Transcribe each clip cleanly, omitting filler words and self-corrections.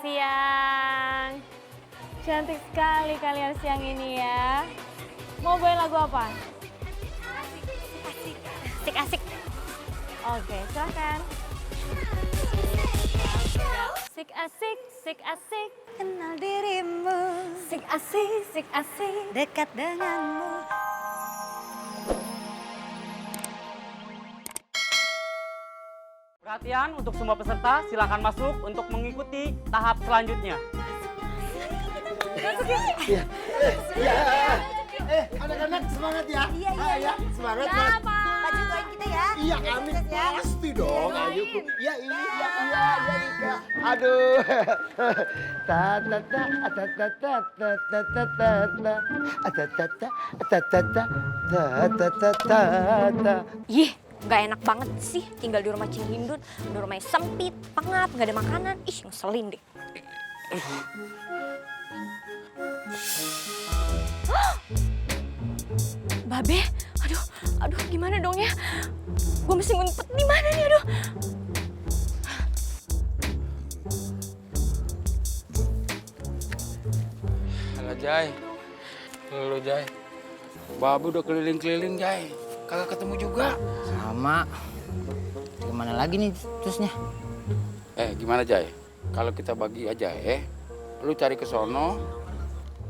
siang. Cantik sekali kalian siang ini ya. Mau bawain lagu apa? Asik-asik. Oke, silakan. Sik asik, sik asik. Kenal dirimu, Sik asik, sik asik. dekat denganmu. Perhatian untuk semua peserta, silakan masuk untuk mengikuti tahap selanjutnya. Anak-anak semangat ya. Iya. Semangat Mas. Baju doain kita ya. Iya, amin. Sukses ya. Pasti dong. Ayo. Iya. Aduh. Ta ta ta ta ta ta ta ta ta ta ta ta ta ta ta ta ta ta. Ih, nggak enak banget sih tinggal di rumah Cing Hindun. Udah rumahnya sempit, pengap, nggak ada makanan. Ih, ngeselin deh. Babe, aduh gimana dong ya? Gue mesti ngumpet di mana nih, aduh. Alah Jai, lu Jai, Babe udah keliling-keliling Jai, kagak ketemu juga. Sama. Gimana lagi nih terusnya? Gimana Jai? Kalau kita bagi aja lu cari ke sono,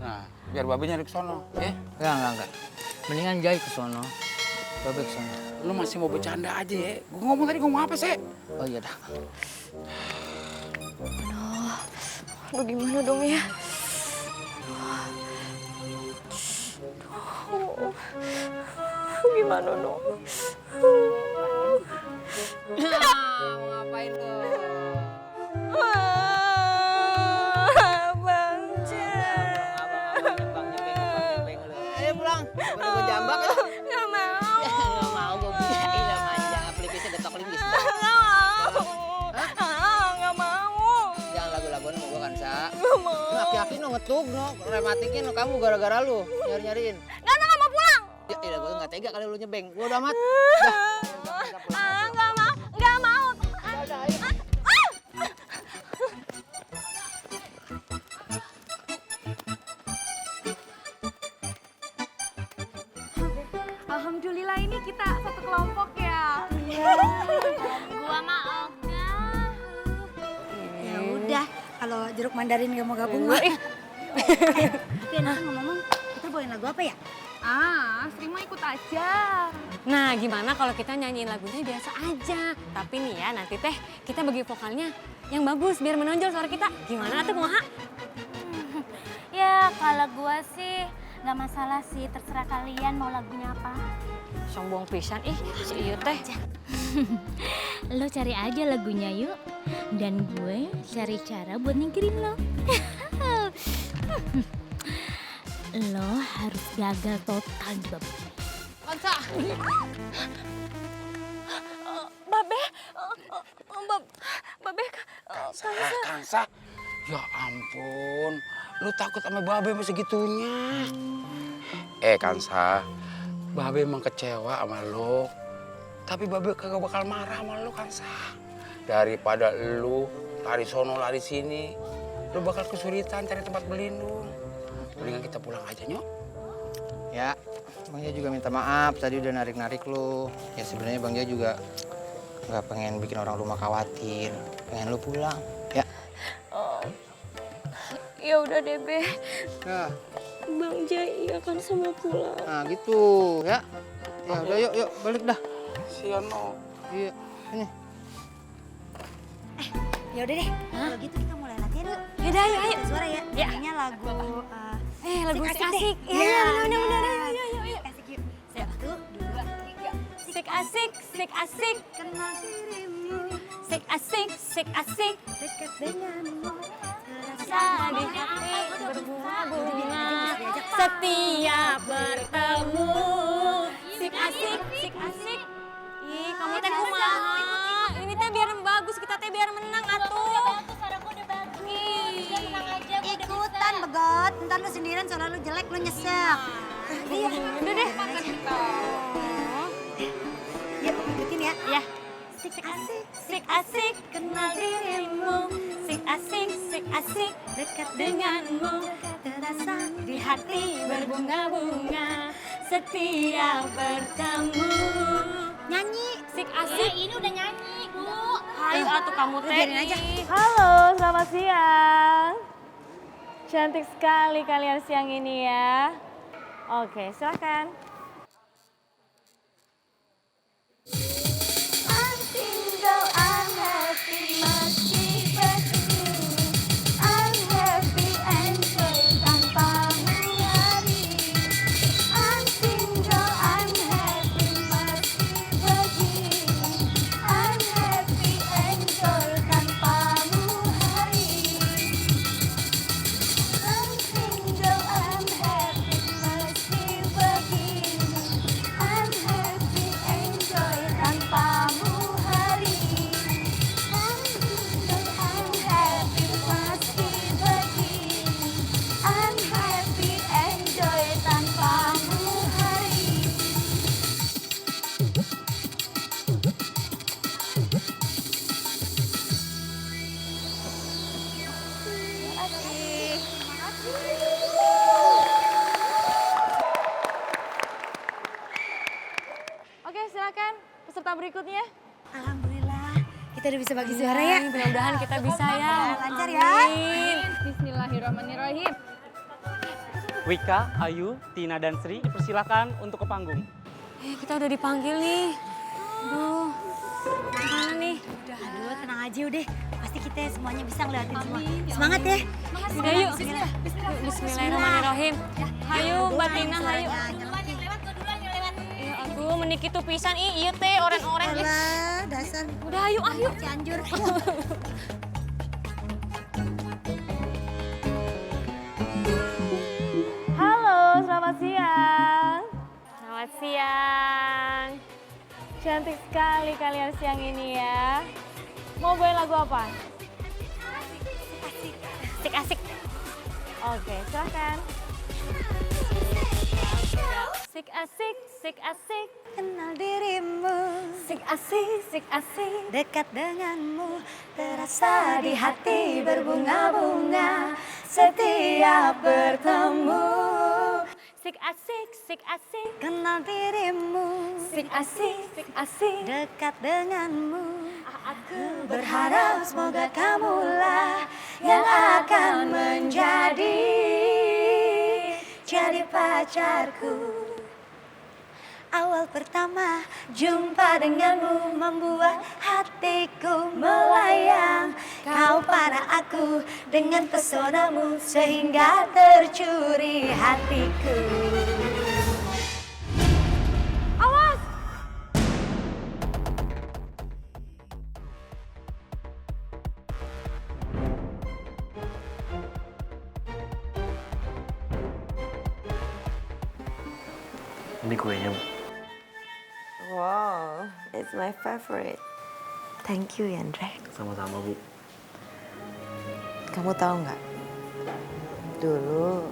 nah biar Babe nyari ke sono, Enggak. Mendingan Jai ke sono. Babe ke sono. Lu masih mau bercanda aja ya? Gua ngomong tadi ngomong apa sih? Oh iya dah. Aduh gimana dong ya? Gimana dong? Ngapain tuh? Bang Jan. Ayo pulang. Udah gue jambak ya. Gak mau. Nggak mau gue bisain lah manja. Pelipisnya detok linggis. Gak mau. Jangan lagu-laguan sama gue kan, Sa. Gak mau. Lu aki-aki no ngetug no. Rematikin no kamu gara-gara lu. Nyari-nyariin. Gak mau pulang. Ya iya gue nggak tega kali lu nyebeng. Gue udah amat. Gak mau. Alhamdulillah ini kita satu kelompok ya. Gua mah ogah. Ya udah, kalau jeruk mandarin gak mau gabung mah. Tapi nanti ngomong, kita bawain lagu apa ya? Sri mau ikut aja. Nah, gimana kalau kita nyanyiin lagunya biasa aja. Tapi nih ya, nanti teh kita bagi vokalnya yang bagus biar menonjol suara kita. Gimana tuh, Moha? Ya kalau gua sih gak masalah sih, terserah kalian mau lagunya apa. Sombong pisan, si Iyu teh. Lo cari aja lagunya yuk. Dan gue cari cara buat nyingkirin lo. Lo harus gagal total di babak ini. Kansa. Babe. Babe. Kansa. Ya ampun, lu takut sama Babe masih segitunya. Kansa, Babe emang kecewa sama lu. Tapi Babe kagak bakal marah sama lu, Kansa. Daripada lu lari sono lari sini, lu bakal kesulitan cari tempat berlindung. Mendingan kita pulang aja, Nyok. Ya, Bang Jai juga minta maaf tadi udah narik-narik lu. Ya sebenarnya Bang Jai juga nggak pengen bikin orang rumah khawatir. Pengen lu pulang, ya. Ya udah deh, Be. Nah, Bang Jai akan sama pulang. nah gitu, ya. Ya udah yuk balik dah. Siono. Iya, ini. Ya udah deh, kalau gitu kita mulai latihan yuk. Yaudah, ayo. Kita suara ya. Ya. Nyanyinya lagu Lagu asik-asik. Iya, Bener. Yuk. Asik yuk. 1, 2, 3. Sik asik, sik asik. Kenal dirimu, Sik asik, sik asik. dekat denganmu. Rasa di hati berbunga-bunga. Setiap bertemu. Sik asik, sik asik. Ih, kamu teh kumaha? Ini teh biar bagus, kita teh biar menang atuh. Ikutan begot, ntar lu sendirian soalnya lu jelek, lu nyesek. Iya, Udah deh. Yuk, ikutin ya. Ya. sik asik, kenal dirimu. Sik asik, dekat denganmu. Terasa di hati berbunga-bunga setiap bertemu. Nyanyi. Sik asik. ini udah nyanyi, Bu. Hayu atuh kamu teh. biarin aja. Halo, selamat siang. Cantik sekali kalian siang ini ya. Oke, silakan. I'm single, I'm happy, meski begini. I'm happy, enjoy tanpamu hari. I'm single, I'm happy, meski begini. I'm happy, enjoy tanpamu hari. I'm single, I'm happy, meski begini. I'm happy, enjoy tanpamu hari. I'm single, I'm happy, meski begini. I'm happy, enjoy tanpamu hari. Oke, silakan peserta berikutnya. Alhamdulillah, kita udah bisa bagi suara ya. Mudah-mudahan kita bisa ya. Lancar ya. Bismillahirrahmanirrahim. Wika, Ayu, Tina, dan Sri dipersilakan untuk ke panggung. Kita udah dipanggil nih. Aduh, gimana nih? Aduh, tenang aja udah. Pasti kita semuanya bisa ngeliatin semua. Semangat ya. Udah yuk. Bismillahirrahmanirrahim. Hayu, Mbak Tina, hayu. Ya aduh, menik itu pisan ieu teh oren-oren. Alah, dasar. Udah ayo, ayo. Cianjur. Halo, selamat siang. Selamat siang. Cantik sekali kalian siang ini ya. Mau bawain lagu apa? Asik-asik. Oke, silakan. Sik asik. Kenal dirimu, Sik asik. dekat denganmu, Terasa di hati berbunga-bunga setiap bertemu. Sik asik. kenal dirimu, Sik asik. dekat denganmu. Aku berharap semoga kamulah yang akan jadi pacarku. Awal pertama Jumpa denganmu membuat hatiku melayang. Kau panah aku dengan pesonamu sehingga tercuri hatiku. Awas! Ini kuenya, Bu. Wow, it's my favorite. Thank you, Yandre. Sama-sama, Bu. Kamu tahu nggak? Dulu,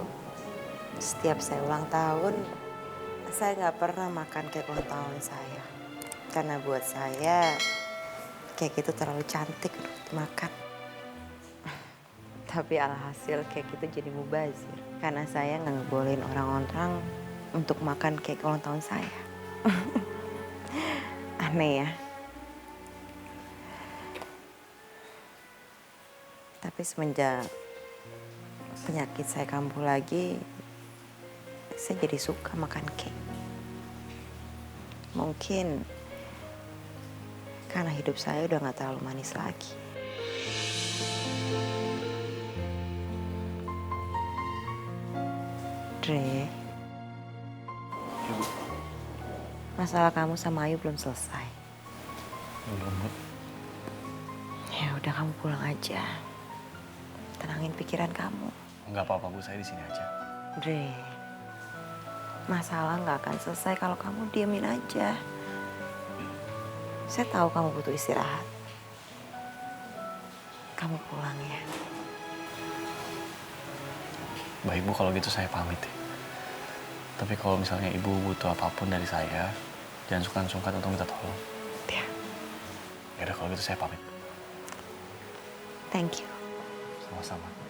setiap saya ulang tahun, saya nggak pernah makan kek ulang tahun saya. Karena buat saya, kek itu terlalu cantik untuk dimakan. Tapi alhasil kek itu jadi mubazir. Karena saya nggak ngebolehin orang-orang untuk makan kek ulang tahun saya. Aneh ya. Tapi semenjak penyakit saya kambuh lagi, saya jadi suka makan kek. Mungkin karena hidup saya udah gak terlalu manis lagi. Dre, masalah kamu sama Ayu belum selesai. Belum, Bu. Ya udah, kamu pulang aja. Tenangin pikiran kamu. Nggak apa-apa, Bu. Saya di sini aja. Dre, masalah nggak akan selesai kalau kamu diemin aja. Saya tahu kamu butuh istirahat. Kamu pulang ya. Baik, Bu. Kalau gitu saya pamit ya. Tapi kalau misalnya Ibu butuh apapun dari saya, jangan sungkan-sungkan untuk minta tolong. Ya. Ya udah kalau gitu saya pamit. Thank you. Sama-sama.